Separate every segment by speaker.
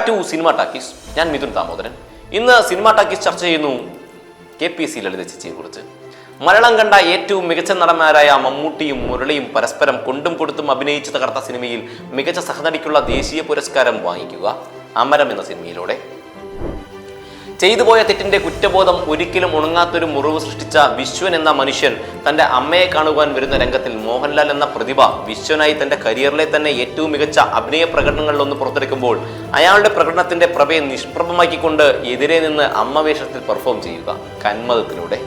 Speaker 1: Back to cinema talkies. ഞാൻ മിഥുൻ ദാമോദരൻ. ഇന്ന് cinema talkies ചർച്ച ചെയ്യുന്നു KPC ലളിത ചേച്ചിയെക്കുറിച്ച്. മലയാളം കണ്ട ഏറ്റവും മികച്ച നടന്മാരായ മമ്മൂട്ടിയും മുരളിയും പരസ്പരം കൊണ്ടും കൊടുത്തും അഭിനയിച്ച് തകർത്ത സിനിമയിൽ മികച്ച സഹനടിക്കുള്ള ദേശീയ പുരസ്കാരം വാങ്ങിക്കുക അമരം എന്ന സിനിമയിലൂടെ. ചെയ്തുപോയ തെറ്റിന്റെ കുറ്റബോധം ഒരിക്കലും ഉണങ്ങാത്തൊരു മുറിവ് സൃഷ്ടിച്ച വിശ്വൻ എന്ന മനുഷ്യൻ തന്റെ അമ്മയെ കാണുവാൻ വരുന്ന രംഗത്തിൽ മോഹൻലാൽ എന്ന പ്രതിഭ വിശ്വനായി തന്റെ കരിയറിലെ തന്നെ ഏറ്റവും മികച്ച അഭിനയ പ്രകടനങ്ങളിലൊന്ന് പുറത്തെടുക്കുമ്പോൾ അയാളുടെ പ്രകടനത്തിന്റെ പ്രഭയെ നിഷ്പ്രഭമാക്കിക്കൊണ്ട് എതിരെ നിന്ന് അമ്മ വേഷത്തിൽ പെർഫോം ചെയ്യുക കന്മതത്തിലൂടെ.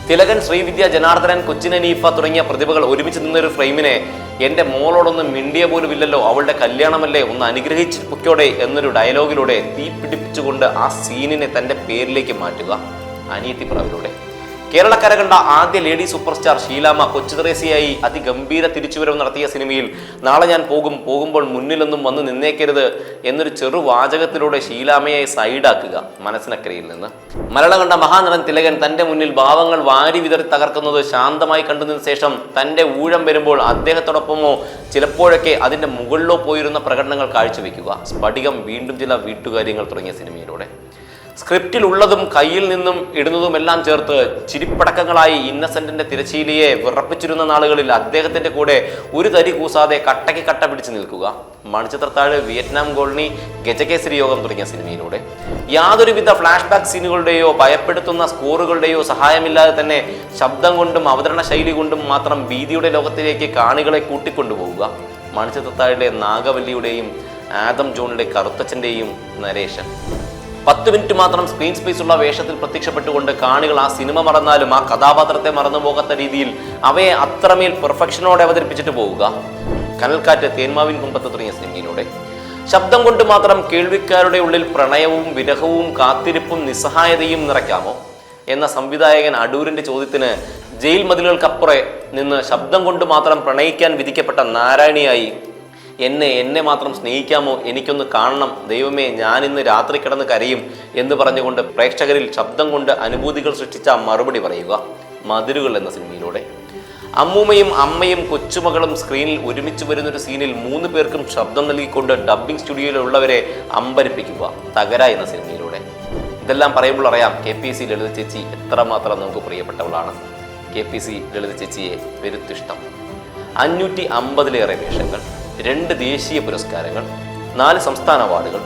Speaker 1: തിലകൻ, ശ്രീവിദ്യ, ജനാർദ്ദനൻ, കൊച്ചിൻ ഹനീഫ തുടങ്ങിയ പ്രതിഭകൾ ഒരുമിച്ച് നിന്നൊരു ഫ്രെയിമിനെ എൻ്റെ മോളോടൊന്നും മിണ്ടിയ പോലും ഇല്ലല്ലോ, അവളുടെ കല്യാണമല്ലേ, ഒന്ന് അനുഗ്രഹിച്ച് പൊക്കോടെ എന്നൊരു ഡയലോഗിലൂടെ തീ പിടിപ്പിച്ചുകൊണ്ട് ആ സീനിനെ തൻ്റെ പേരിലേക്ക് മാറ്റുക അനിയത്തിപ്രാവിലൂടെ. കേരളക്കര കണ്ട ആദ്യ ലേഡി സൂപ്പർ സ്റ്റാർ ഷീലാമ്മ കൊച്ചു ത്രേസ്യയായി അതിഗംഭീര തിരിച്ചുവരവ് നടത്തിയ സിനിമയിൽ നാളെ ഞാൻ പോകുമ്പോൾ മുന്നിലൊന്നും വന്ന് നിന്നേക്കരുത് എന്നൊരു ചെറുവാചകത്തിലൂടെ ഷീലാമ്മയെ സൈഡാക്കുക മനസ്സിനക്കരയിൽ നിന്ന്. മലയാളം കണ്ട മഹാനടൻ തിലകൻ തന്റെ മുന്നിൽ ഭാവങ്ങൾ വാരി വിതറി തകർക്കുന്നത് ശാന്തമായി കണ്ടതിന് ശേഷം തന്റെ ഊഴം വരുമ്പോൾ അദ്ദേഹത്തോടൊപ്പമോ ചിലപ്പോഴൊക്കെ അതിന്റെ മുകളിലോ പോയിരുന്ന പ്രകടനങ്ങൾ കാഴ്ചവെക്കുക സ്ഫടികം, വീണ്ടും ചില വീട്ടുകാര്യങ്ങൾ തുടങ്ങിയ സിനിമയിലൂടെ. സ്ക്രിപ്റ്റിൽ ഉള്ളതും കയ്യിൽ നിന്നും ഇടുന്നതുമെല്ലാം ചേർത്ത് ചിരിപ്പടക്കങ്ങളായി ഇന്നസെന്റിന്റെ തിരശ്ശീലയെ വിറപ്പിച്ചിരുന്ന നാളുകളിൽ അദ്ദേഹത്തിന്റെ കൂടെ ഒരു തരി കൂസാതെ കട്ടയ്ക്ക് കട്ട പിടിച്ചു നിൽക്കുക മണിച്ചിത്രത്താഴ്, വിയറ്റ്നാം കോളനി, ഗജകേസരി യോഗം തുടങ്ങിയ സിനിമയിലൂടെ. യാതൊരുവിധ ഫ്ലാഷ് ബാക്ക് സീനുകളുടെയോ ഭയപ്പെടുത്തുന്ന സ്കോറുകളുടെയോ സഹായമില്ലാതെ തന്നെ ശബ്ദം കൊണ്ടും അവതരണ ശൈലി കൊണ്ടും മാത്രം ഭീതിയുടെ ലോകത്തിലേക്ക് കാണികളെ കൂട്ടിക്കൊണ്ടുപോവുക മണിച്ചിത്രത്താഴിലെ നാഗവല്ലിയുടെയും ആദം ജോണിന്റെ കറുത്തച്ഛന്റെയും നരേഷൻ. 10 മിനിറ്റ് മാത്രം സ്ക്രീൻ സ്പേസ് ഉള്ള വേഷത്തിൽ പ്രത്യക്ഷപ്പെട്ടുകൊണ്ട് കാണികൾ ആ സിനിമ മറന്നാലും ആ കഥാപാത്രത്തെ മറന്നു പോകാത്ത രീതിയിൽ അവയെ അത്രമേൽ പെർഫെക്ഷനോടെ അവതരിപ്പിച്ചിട്ട് പോവുക കനൽക്കാറ്റ്, തേന്മാവിൻ കുമ്പത്ത് തുടങ്ങിയ സിനിമയിലൂടെ. ശബ്ദം കൊണ്ട് മാത്രം കേൾവിക്കാരുടെ ഉള്ളിൽ പ്രണയവും വിരഹവും കാത്തിരിപ്പും നിസ്സഹായതയും നിറയ്ക്കാമോ എന്ന സംവിധായകൻ അടൂരിന്റെ ചോദ്യത്തിന് ജയിൽ മതിലുകൾക്കപ്പുറേ നിന്ന് ശബ്ദം കൊണ്ട് മാത്രം പ്രണയിക്കാൻ വിധിക്കപ്പെട്ട നാരായണിയായി എന്നെ മാത്രം സ്നേഹിക്കാമോ, എനിക്കൊന്ന് കാണണം ദൈവമേ, ഞാനിന്ന് രാത്രി കിടന്ന് കരയും എന്ന് പറഞ്ഞുകൊണ്ട് പ്രേക്ഷകരിൽ ശബ്ദം കൊണ്ട് അനുഭൂതികൾ സൃഷ്ടിച്ച മറുപടി പറയുക മതിലുകൾ എന്ന സിനിമയിലൂടെ. അമ്മൂമ്മയും അമ്മയും കൊച്ചുമകളും സ്ക്രീനിൽ ഒരുമിച്ച് വരുന്നൊരു സീനിൽ 3 പേർക്കും ശബ്ദം നൽകിക്കൊണ്ട് ഡബ്ബിംഗ് സ്റ്റുഡിയോയിലുള്ളവരെ അമ്പരിപ്പിക്കുക തകര എന്ന സിനിമയിലൂടെ. ഇതെല്ലാം പറയുമ്പോൾ അറിയാം KPC ലളിത ചേച്ചി എത്രമാത്രം നമുക്ക് പ്രിയപ്പെട്ടവളാണ്. KPC ലളിത ചേച്ചിയെ പെരുത്തിഷ്ടം. 550-ലേറെ വേഷങ്ങൾ, 2 ദേശീയ പുരസ്കാരങ്ങൾ, 4 സംസ്ഥാന അവാർഡുകൾ.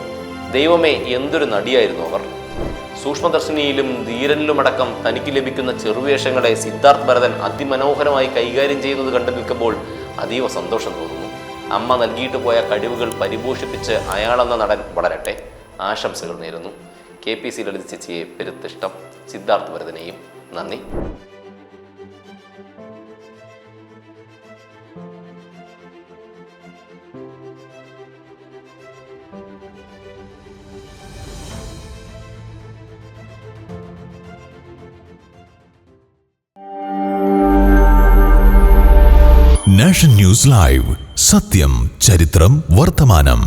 Speaker 1: ദൈവമേ, എന്തൊരു നടിയായിരുന്നു അവർ. സൂക്ഷ്മദർശിനിയിലും ധീരനിലുമടക്കം തനിക്ക് ലഭിക്കുന്ന ചെറുവേഷങ്ങളെ സിദ്ധാർത്ഥ് ഭരതൻ അതിമനോഹരമായി കൈകാര്യം ചെയ്യുന്നത് കണ്ടു നിൽക്കുമ്പോൾ അതീവ സന്തോഷം തോന്നുന്നു. അമ്മ നൽകിയിട്ട് പോയ കഴിവുകൾ പരിപോഷിപ്പിച്ച് അയാളെന്ന നടൻ വളരട്ടെ. ആശംസകൾ നേരുന്നു. KPC ലളിത ചേച്ചിയെ പെരുത്തിഷ്ടം. സിദ്ധാർത്ഥ് ഭരതനെയും നന്ദി.
Speaker 2: നാഷൻ ന്യൂസ് ലൈവ്, സത്യം, ചരിത്രം, വർത്തമാനം.